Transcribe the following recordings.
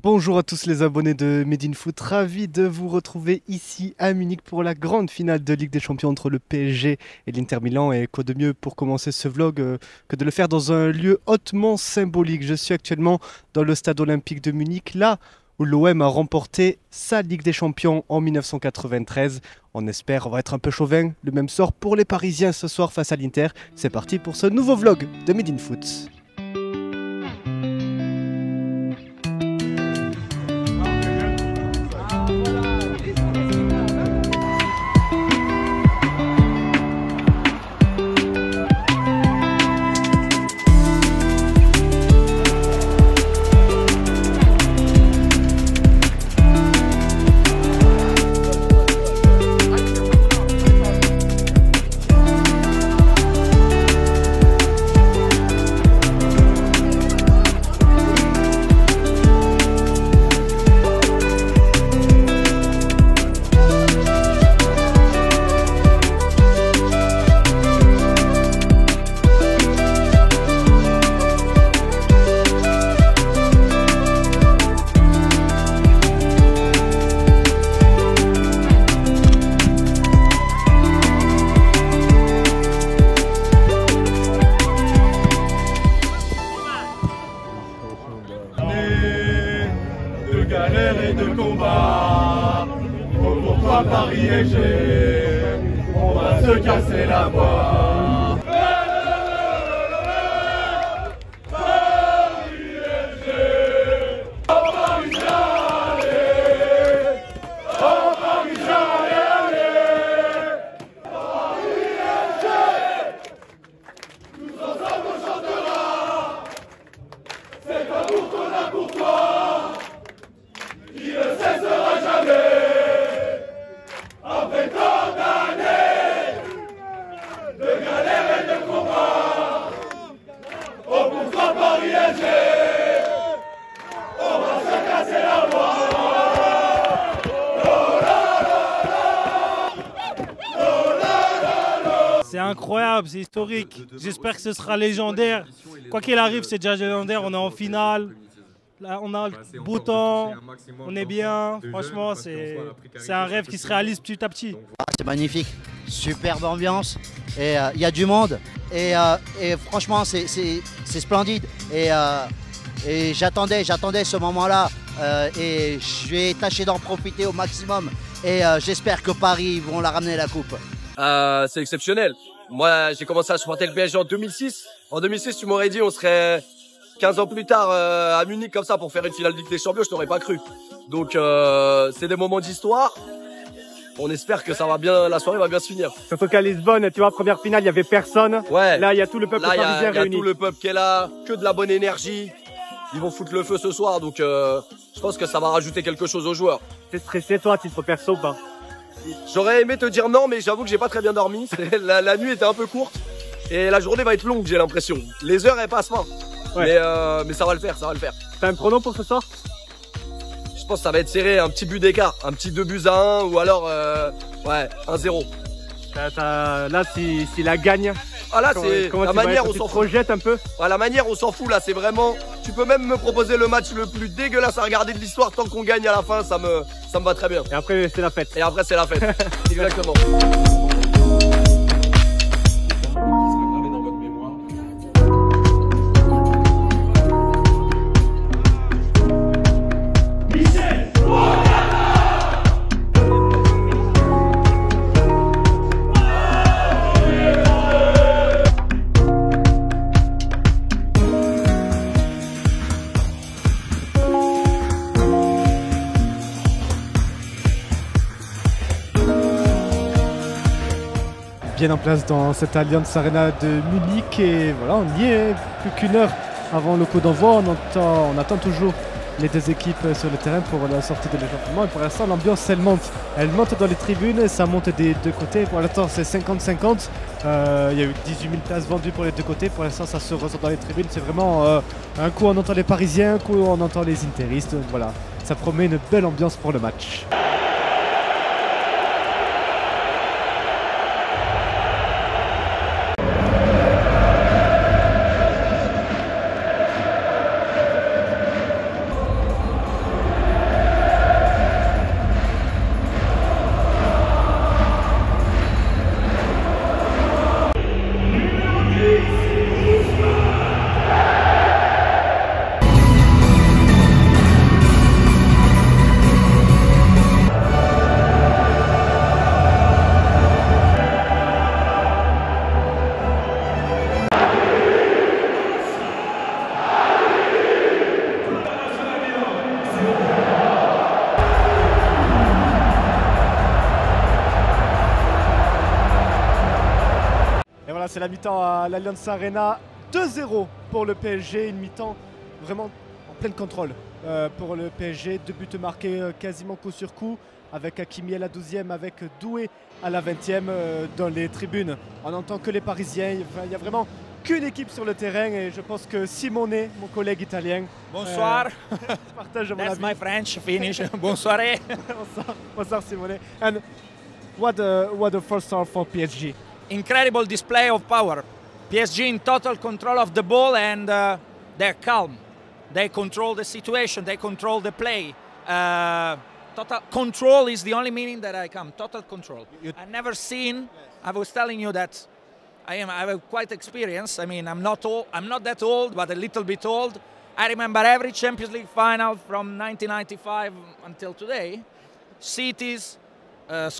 Bonjour à tous les abonnés de Made in Foot, ravi de vous retrouver ici à Munich pour la grande finale de Ligue des Champions entre le PSG et l'Inter Milan. Et quoi de mieux pour commencer ce vlog que de le faire dans un lieu hautement symbolique. Je suis actuellement dans le stade olympique de Munich, là où l'OM a remporté sa Ligue des Champions en 1993. On va être un peu chauvin, le même sort pour les Parisiens ce soir face à l'Inter. C'est parti pour ce nouveau vlog de Made in Foot. De galères et de combats, pour toi Paris et G, on va se casser la voix. Paris et G, oh Paris allez, oh Paris allez, Paris et G, nous ensemble on chantera, c'est pas pour qu'on a pour toi. Il ne cessera jamais, après tant d'années de galères et de combats. Oh, pour toi, Paris SG, on va se casser la voix. C'est incroyable, c'est historique. J'espère que ce sera légendaire. Quoi qu'il arrive, c'est déjà légendaire. On est en finale. Là, on a le beau temps, on est bien, franchement, c'est un rêve qui se réalise petit à petit. C'est magnifique, superbe ambiance, et il y a du monde, et franchement, c'est splendide. Et j'attendais ce moment-là, et je vais tâcher d'en profiter au maximum, et j'espère que Paris vont la ramener la coupe. C'est exceptionnel. Moi, j'ai commencé à supporter le PSG en 2006. En 2006, tu m'aurais dit, on serait 15 ans plus tard à Munich comme ça pour faire une finale de Ligue des Champions, je t'aurais pas cru. Donc c'est des moments d'histoire. On espère que ça va bien, la soirée va bien se finir. Surtout qu'à Lisbonne, tu vois, première finale, il y avait personne. Ouais. Là, il y a tout le peuple parisien réuni. Il y a tout le peuple qui est là, que de la bonne énergie. Ils vont foutre le feu ce soir, donc je pense que ça va rajouter quelque chose aux joueurs. T'es stressé toi, titre perso ou pas? J'aurais aimé te dire non, mais j'avoue que j'ai pas très bien dormi. La nuit était un peu courte et la journée va être longue, j'ai l'impression. Les heures elles passent pas. Ouais. Mais ça va le faire, ça va le faire. T'as un prono pour ce soir? Je pense que ça va être serré, un petit but d'écart, un petit 2-1 ou alors ouais, 1-0. Là, si la gagne, ah là, c'est la manière on s'en fout. Projette un peu. Ah, la manière on s'en fout là, c'est vraiment. Tu peux même me proposer le match le plus dégueulasse à regarder de l'histoire, tant qu'on gagne à la fin, ça me va très bien. Et après c'est la fête. Et après c'est la fête. Exactement. Bien en place dans cette Allianz Arena de Munich et voilà, on y est, plus qu'une heure avant le coup d'envoi. On attend toujours les deux équipes sur le terrain pour la sortie de l'échauffement et pour l'instant l'ambiance elle monte dans les tribunes et ça monte des deux côtés. Pour l'instant c'est 50-50, il y a eu 18 000 places vendues pour les deux côtés. Pour l'instant ça se ressent dans les tribunes, c'est vraiment un coup on entend les Parisiens, un coup on entend les Interistes. Voilà, ça promet une belle ambiance pour le match. mi-temps à l'Allianz Arena. 2-0 pour le PSG, une mi-temps vraiment en plein contrôle pour le PSG. 2 buts marqués quasiment coup sur coup, avec Hakimi à la 12e, avec Doué à la 20e dans les tribunes. On n'entend que les Parisiens, il n'y a vraiment qu'une équipe sur le terrain et je pense que Simone, mon collègue italien, Bonsoir. partage mon That's avis. my French finish. Bonsoir. Bonsoir Simone. And what the first half for PSG? Incredible display of power. PSG in total control of the ball and they're calm. They control the situation. They control the play. Total control is the only meaning that I come. Total control. I've never seen. I was telling you that I have quite experience. I mean, I'm not that old, but a little bit old. I remember every Champions League final from 1995 until today. Cities,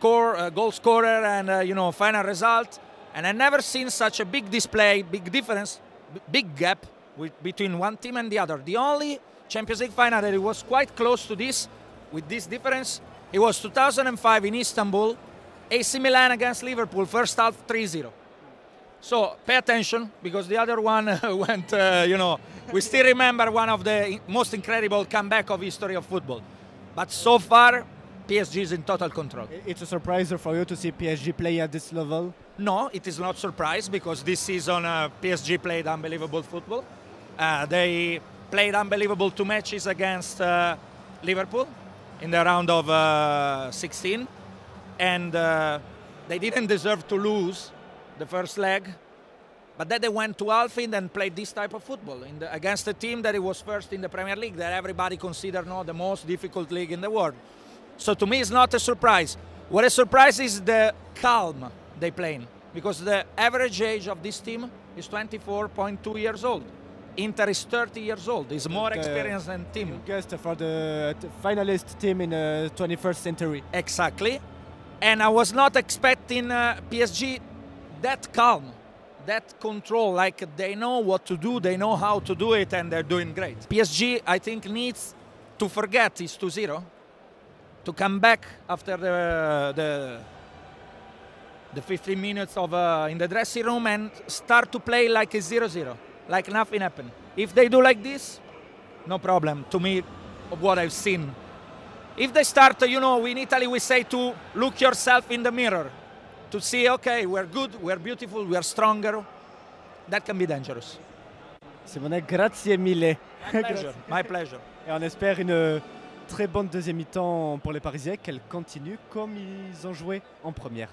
goal scorer, and final result. And I never seen such a big display, big difference, big gap between one team and the other. The only Champions League final that it was quite close to this, with this difference, it was 2005 in Istanbul, AC Milan against Liverpool, first half 3-0. So pay attention, because the other one went, we still remember one of the most incredible comeback of history of football. But so far, PSG is in total control. It's a surprise for you to see PSG play at this level? No, it is not surprise, because this season PSG played unbelievable football. They played unbelievable 2 matches against Liverpool in the round of 16. And they didn't deserve to lose the first leg, but then they went to Anfield and played this type of football against a team that it was first in the Premier League, that everybody considered the most difficult league in the world. So to me, it's not a surprise. What a surprise is the calm they play, because the average age of this team is 24.2 years old. Inter is 30 years old. It's more experienced than team. Guest for the finalist team in the 21st century. Exactly. And I was not expecting PSG that calm, that control, like they know what to do, they know how to do it, and they're doing great. PSG, I think, needs to forget it's 2-0, to come back after the 15 minutes of in the dressing room and start to play like a 0-0, like nothing happened. If they do like this, no problem, to me, of what I've seen. If they start, in Italy we say to look yourself in the mirror, to see, okay, we're good, we're beautiful, we're stronger, that can be dangerous. Simone, grazie mille. My pleasure. My pleasure. Et on espère une très bonne deuxième mi-temps pour les Parisiens, qu'elle continue comme ils ont joué en première.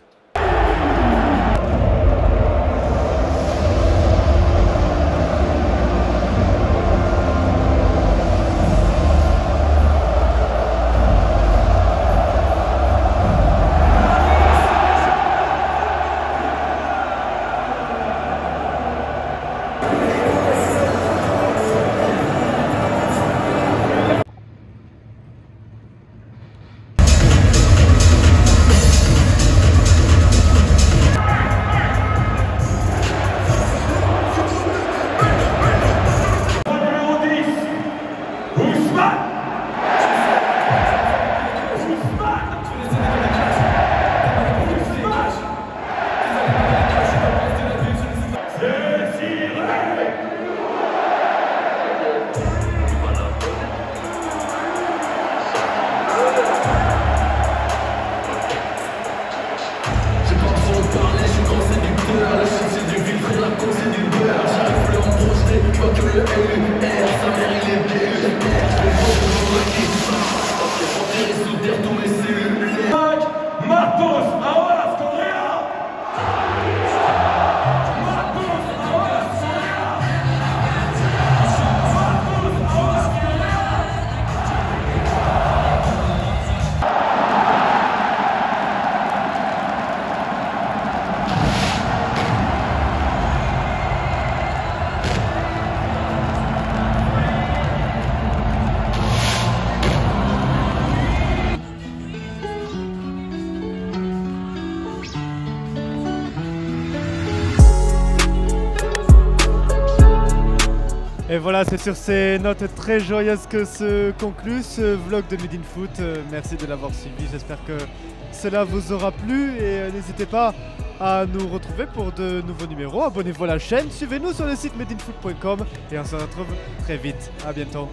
Et voilà, c'est sur ces notes très joyeuses que se conclut ce vlog de Made in Foot. Merci de l'avoir suivi, j'espère que cela vous aura plu et n'hésitez pas à nous retrouver pour de nouveaux numéros. Abonnez-vous à la chaîne, suivez-nous sur le site madeinfoot.com et on se retrouve très vite. À bientôt.